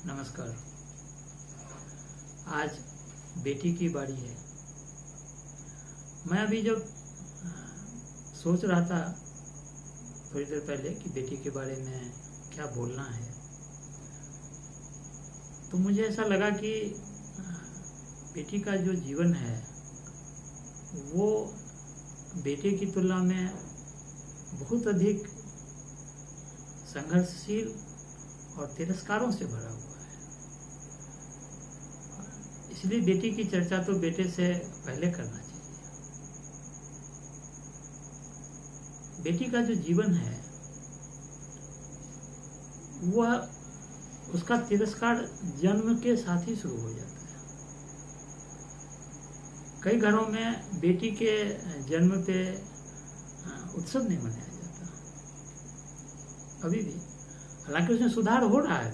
नमस्कार। आज बेटी की बारी है। मैं अभी जब सोच रहा था थोड़ी देर पहले कि बेटी के बारे में क्या बोलना है, तो मुझे ऐसा लगा कि बेटी का जो जीवन है वो बेटे की तुलना में बहुत अधिक संघर्षशील और तिरस्कारों से भरा हुआ है। इसलिए बेटी की चर्चा तो बेटे से पहले करना चाहिए। बेटी का जो जीवन है वह उसका तिरस्कार जन्म के साथ ही शुरू हो जाता है। कई घरों में बेटी के जन्म पे उत्सव नहीं मनाया जाता अभी भी। हालांकि उसमें सुधार हो रहा है,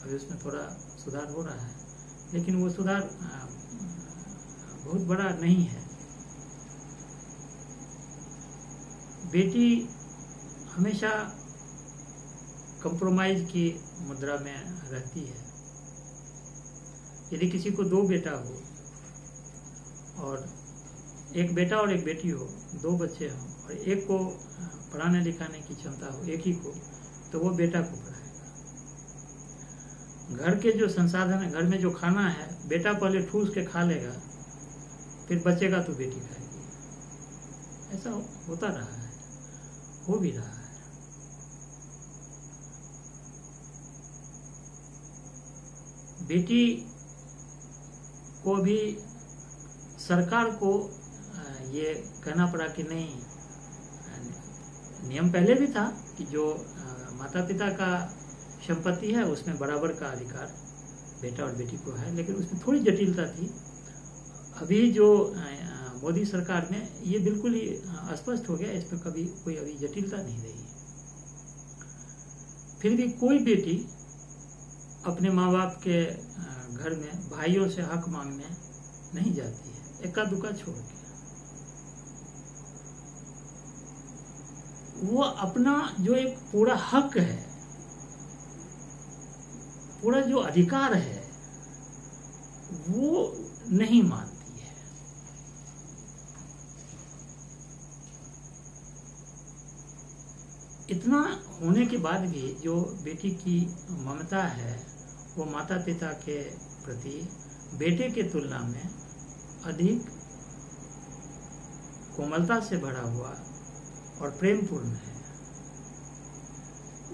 अभी उसमें थोड़ा सुधार हो रहा है, लेकिन वो सुधार बहुत बड़ा नहीं है। बेटी हमेशा कंप्रोमाइज की मुद्रा में रहती है। यदि किसी को दो बेटा हो और एक बेटा और एक बेटी हो, दो बच्चे हों और एक को पढ़ाने लिखाने की क्षमता हो, एक ही को, तो वो बेटा को पढ़ाएगा। घर के जो संसाधन है, घर में जो खाना है, बेटा पहले ठूस के खा लेगा, फिर बचेगा तो बेटी खाएगी। ऐसा होता रहा है, हो भी रहा है। बेटी को भी सरकार को ये कहना पड़ा कि नहीं, नियम पहले भी था कि जो माता पिता का संपत्ति है उसमें बराबर का अधिकार बेटा और बेटी को है, लेकिन उसमें थोड़ी जटिलता थी। अभी जो मोदी सरकार में ये बिल्कुल ही स्पष्ट हो गया, इसमें कभी कोई अभी जटिलता नहीं रही। फिर भी कोई बेटी अपने माँ बाप के घर में भाइयों से हक मांगने नहीं जाती है, इक्का दुक्का छोड़ के। वो अपना जो एक पूरा हक है, पूरा जो अधिकार है, वो नहीं मानती है। इतना होने के बाद भी जो बेटी की ममता है वो माता पिता के प्रति बेटे के तुलना में अधिक कोमलता से भरा हुआ और प्रेमपूर्ण है।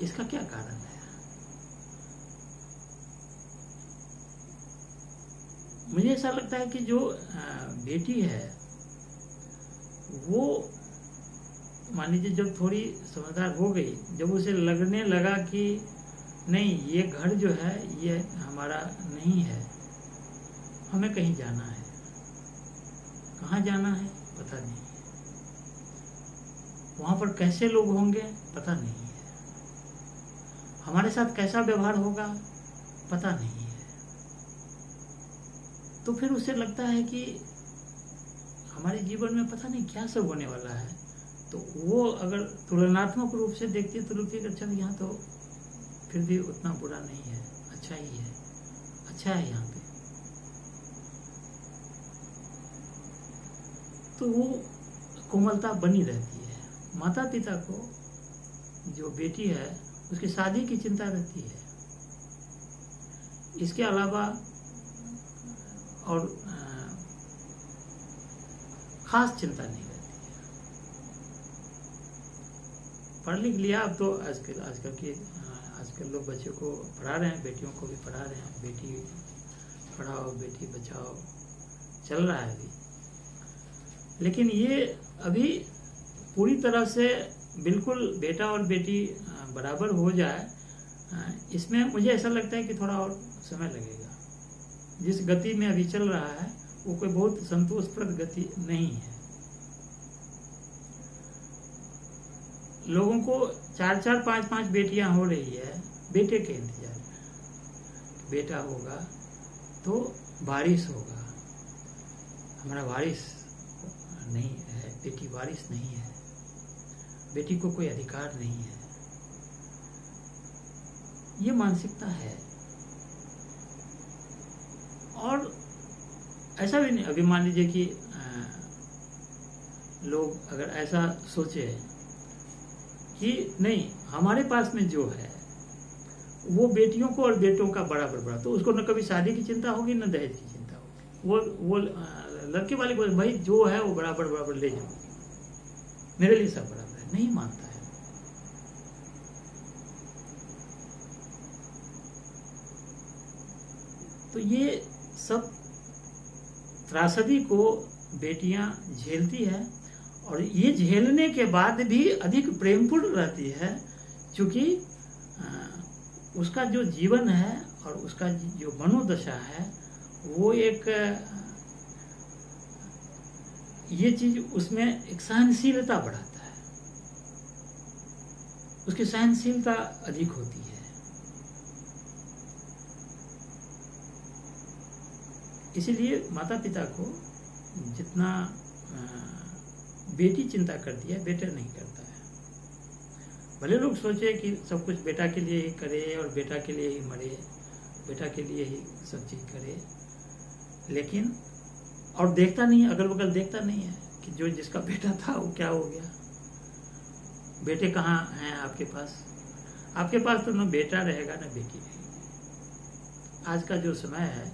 इसका क्या कारण है? मुझे ऐसा लगता है कि जो बेटी है वो मान लीजिए जब थोड़ी समझदार हो गई, जब उसे लगने लगा कि नहीं, ये घर जो है ये हमारा नहीं है, हमें कहीं जाना है, कहाँ जाना है पता नहीं है, वहाँ पर कैसे लोग होंगे पता नहीं है, हमारे साथ कैसा व्यवहार होगा पता नहीं है, तो फिर उसे लगता है कि हमारे जीवन में पता नहीं क्या सब होने वाला है। तो वो अगर तुलनात्मक रूप से देखती है तो लगती है कि अच्छा यहाँ तो फिर भी उतना बुरा नहीं है, अच्छा ही है, अच्छा है यहाँ पे। तो वो कोमलता बनी रहती है। माता पिता को जो बेटी है उसकी शादी की चिंता रहती है, इसके अलावा और खास चिंता नहीं रहती है। पढ़ लिख लिया अब तो आजकल लोग बच्चों को पढ़ा रहे हैं, बेटियों को भी पढ़ा रहे हैं, बेटी पढ़ाओ बेटी बचाओ चल रहा है अभी। लेकिन ये अभी पूरी तरह से बिल्कुल बेटा और बेटी बराबर हो जाए, इसमें मुझे ऐसा लगता है कि थोड़ा और समय लगेगा। जिस गति में अभी चल रहा है वो कोई बहुत संतोषप्रद गति नहीं है। लोगों को 4-4, 5-5 बेटियां हो रही है बेटे के इंतजार में। बेटा होगा तो वारिस होगा, हमारा वारिस नहीं है, बेटी वारिस नहीं है, बेटी को कोई अधिकार नहीं है। ये मानसिकता है। और ऐसा भी नहीं, अभी मान लीजिए कि लोग अगर ऐसा सोचे कि नहीं हमारे पास में जो है वो बेटियों को और बेटों का बराबर बड़ा, तो उसको न कभी शादी की चिंता होगी न दहेज की चिंता होगी। वो लड़के वाले को भाई जो है वो बराबर बराबर ले जाओ, मेरे लिए सब बराबर है, नहीं मानता है। तो ये सब त्रासदी को बेटियां झेलती है, और ये झेलने के बाद भी अधिक प्रेमपूर्ण रहती है, क्योंकि उसका जो जीवन है और उसका जो मनोदशा है वो एक ये चीज उसमें एक सहनशीलता बढ़ाता है, उसकी सहनशीलता अधिक होती है। इसीलिए माता पिता को जितना बेटी चिंता करती है बेटा नहीं करता है। भले लोग सोचे कि सब कुछ बेटा के लिए ही करे और बेटा के लिए ही मरे, बेटा के लिए ही सब चीज करे, लेकिन और देखता नहीं, अगल बगल देखता नहीं है कि जो जिसका बेटा था वो क्या हो गया। बेटे कहाँ हैं आपके पास? आपके पास तो न बेटा रहेगा न बेटी रहेगी। आज का जो समय है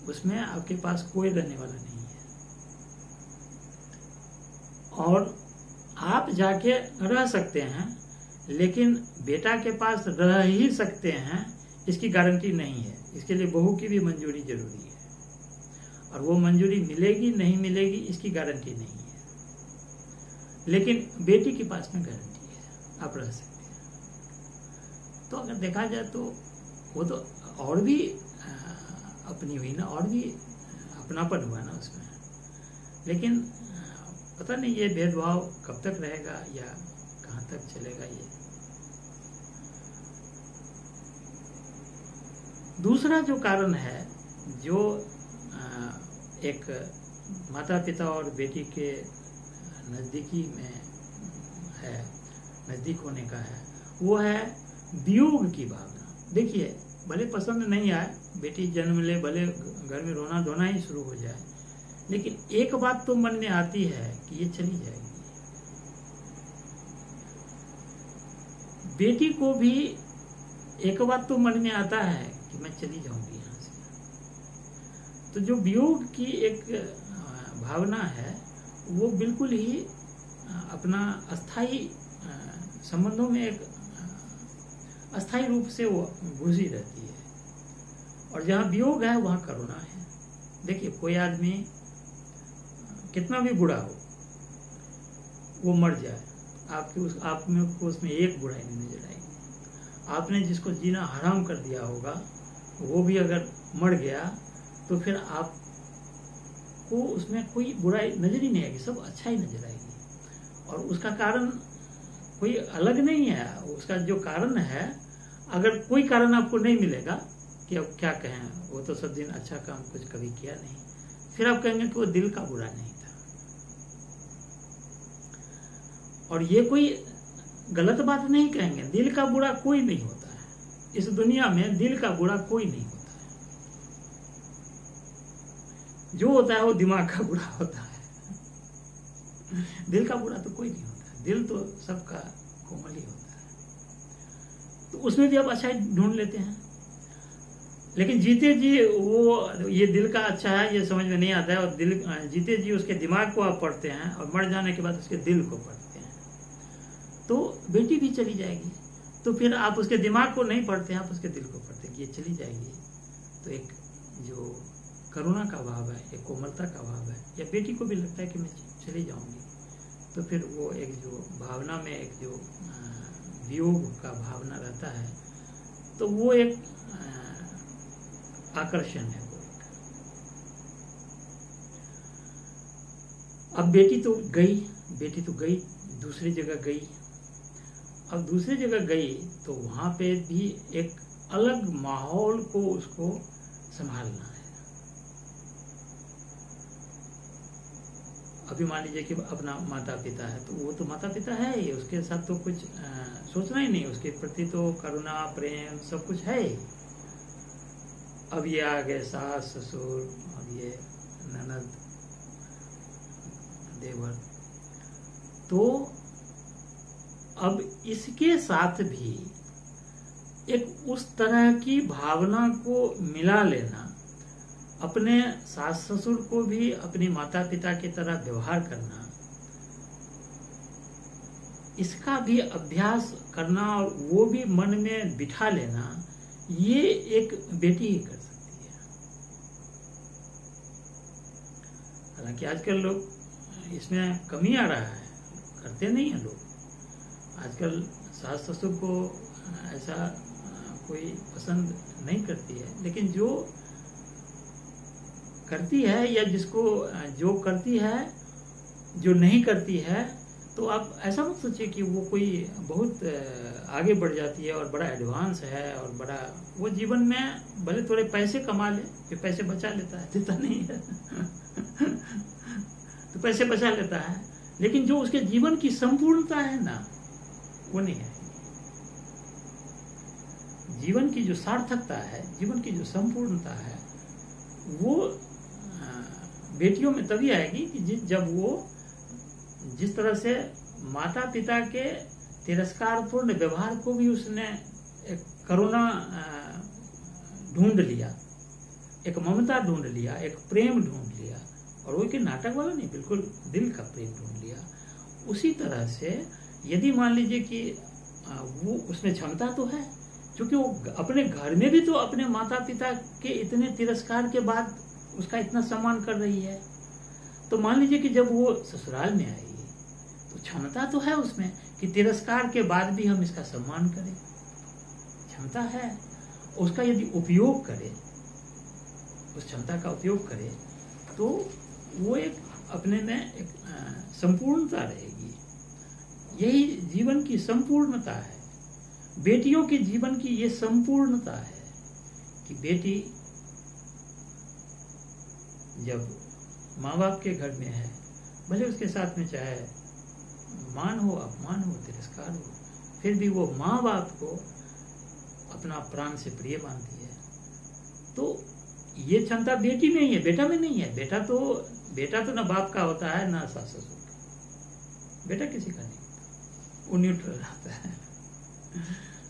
उसमें आपके पास कोई रहने वाला नहीं है, और आप जाके रह सकते हैं, लेकिन बेटा के पास रह ही सकते हैं इसकी गारंटी नहीं है। इसके लिए बहू की भी मंजूरी जरूरी है, और वो मंजूरी मिलेगी नहीं मिलेगी इसकी गारंटी नहीं है, लेकिन बेटी के पास में गारंटी है, आप रह सकते हैं। तो अगर देखा जाए तो वो तो और भी अपनी हुई ना, और भी अपनापन हुआ ना उसमें, लेकिन पता नहीं ये भेदभाव कब तक रहेगा या कहाँ तक चलेगा। ये दूसरा जो कारण है, जो एक माता पिता और बेटी के नज़दीकी में है, नज़दीक होने का है, वो है वियोग की भावना। देखिए भले पसंद नहीं आए, बेटी जन्म ले, भले घर में रोना धोना ही शुरू हो जाए, लेकिन एक बात तो मन में आती है कि ये चली जाएगी। बेटी को भी एक बात तो मन में आता है कि मैं चली जाऊंगी यहाँ से। तो जो वियोग की एक भावना है वो बिल्कुल ही अपना अस्थाई संबंधों में एक अस्थाई रूप से वो घुसी रहती है, और जहाँ वियोग है वहाँ करुणा है। देखिए कोई आदमी कितना भी बुरा हो, वो मर जाए, आप में को उसमें एक बुराई नहीं नजर आएगी। आपने जिसको जीना हराम कर दिया होगा वो भी अगर मर गया तो फिर आपको उसमें कोई बुराई नजर ही नहीं आएगी, सब अच्छा ही नजर आएगी। और उसका कारण कोई अलग नहीं है, उसका जो कारण है, अगर कोई कारण आपको नहीं मिलेगा कि अब क्या कहें, वो तो सब दिन अच्छा काम कुछ कभी किया नहीं, फिर आप कहेंगे कि वो दिल का बुरा नहीं था। और ये कोई गलत बात नहीं कहेंगे, दिल का बुरा कोई नहीं होता है इस दुनिया में, दिल का बुरा कोई नहीं होता है। जो होता है वो दिमाग का बुरा होता है, दिल का बुरा तो कोई नहीं होता है, दिल तो सबका कोमल ही होता है। तो उसमें भी आप अच्छा ढूंढ लेते हैं, लेकिन जीते जी वो ये दिल का अच्छा है ये समझ में नहीं आता है, और दिल जीते जी उसके दिमाग को आप पढ़ते हैं, और मर जाने के बाद उसके दिल को पढ़ते हैं। तो बेटी भी चली जाएगी, तो फिर आप उसके दिमाग को नहीं पढ़ते हैं, आप उसके दिल को पढ़ते हैं कि ये चली जाएगी। तो एक जो करुणा का भाव है, एक कोमलता का भाव है, या बेटी को भी लगता है कि मैं चली जाऊंगी, तो फिर वो एक जो भावना में एक जो वियोग का भावना रहता है, तो वो एक आकर्षण है। वो एक अब बेटी तो गई दूसरी जगह गई। अब दूसरी जगह गई तो वहां पे भी एक अलग माहौल को उसको संभालना है। अभी मान लीजिए कि अपना माता पिता है, तो वो तो माता पिता है ही, उसके साथ तो कुछ सोचना ही नहीं, उसके प्रति तो करुणा प्रेम सब कुछ है ही। अब ये आ गए सास ससुर, अब ये ननद देवर, तो अब इसके साथ भी एक उस तरह की भावना को मिला लेना, अपने सास ससुर को भी अपनी माता पिता की तरह व्यवहार करना, इसका भी अभ्यास करना और वो भी मन में बिठा लेना, ये एक बेटी ही कर सकती है। हालांकि आजकल लोग इसमें कमी आ रहा है, करते नहीं है लोग। आजकल सास ससुर को ऐसा कोई पसंद नहीं करती है, लेकिन जो करती है या जिसको जो करती है, जो नहीं करती है, तो आप ऐसा मत सोचिए कि वो कोई बहुत आगे बढ़ जाती है और बड़ा एडवांस है और बड़ा वो जीवन में भले थोड़े पैसे कमा ले, फिर पैसे बचा लेता है, देता नहीं है तो पैसे बचा लेता है, लेकिन जो उसके जीवन की संपूर्णता है ना, वो नहीं है। जीवन की जो सार्थकता है, जीवन की जो संपूर्णता है, वो बेटियों में तभी आएगी कि जब वो जिस तरह से माता पिता के तिरस्कारपूर्ण व्यवहार को भी उसने एक करुणा ढूंढ लिया, एक ममता ढूंढ लिया, एक प्रेम ढूंढ लिया, और वो कि नाटक वाला नहीं, बिल्कुल दिल का प्रेम ढूंढ लिया। उसी तरह से यदि मान लीजिए कि वो उसमें क्षमता तो है, क्योंकि वो अपने घर में भी तो अपने माता पिता के इतने तिरस्कार के बाद उसका इतना सम्मान कर रही है, तो मान लीजिए कि जब वो ससुराल में आएगी तो क्षमता तो है उसमें कि तिरस्कार के बाद भी हम इसका सम्मान करें, क्षमता है। उसका यदि उपयोग करे, उस क्षमता का उपयोग करे, तो वो एक अपने में एक संपूर्णता रहेगी। यही जीवन की संपूर्णता है, बेटियों के जीवन की ये संपूर्णता है कि बेटी जब माँ बाप के घर में है, भले उसके साथ में चाहे मान हो, अपमान हो, तिरस्कार हो, फिर भी वो माँ बाप को अपना प्राण से प्रिय मानती है। तो ये क्षमता बेटी में ही है, बेटा में नहीं है। बेटा तो ना बाप का होता है ना सास ससुर का, बेटा किसी का नहीं होता, वो न्यूट्रल रहता है।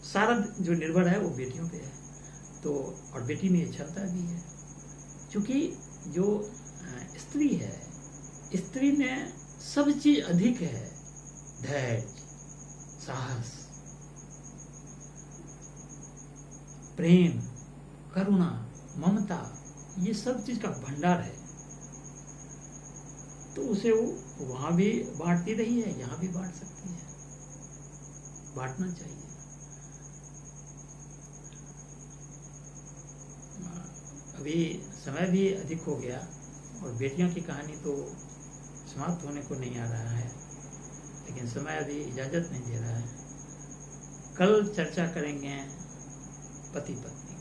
सारा जो निर्भर है वो बेटियों पे है। तो और बेटी में ये क्षमता भी है, क्योंकि जो स्त्री है, स्त्री में सब चीज अधिक है, धैर्य, साहस, प्रेम, करुणा, ममता, ये सब चीज का भंडार है। तो उसे वो वहां भी बांटती रही है, यहां भी बांट सकती है, बांटना चाहिए। अभी समय भी अधिक हो गया और बेटियों की कहानी तो समाप्त होने को नहीं आ रहा है, लेकिन समय अभी इजाजत नहीं दे रहा है। कल चर्चा करेंगे पति पत्नी।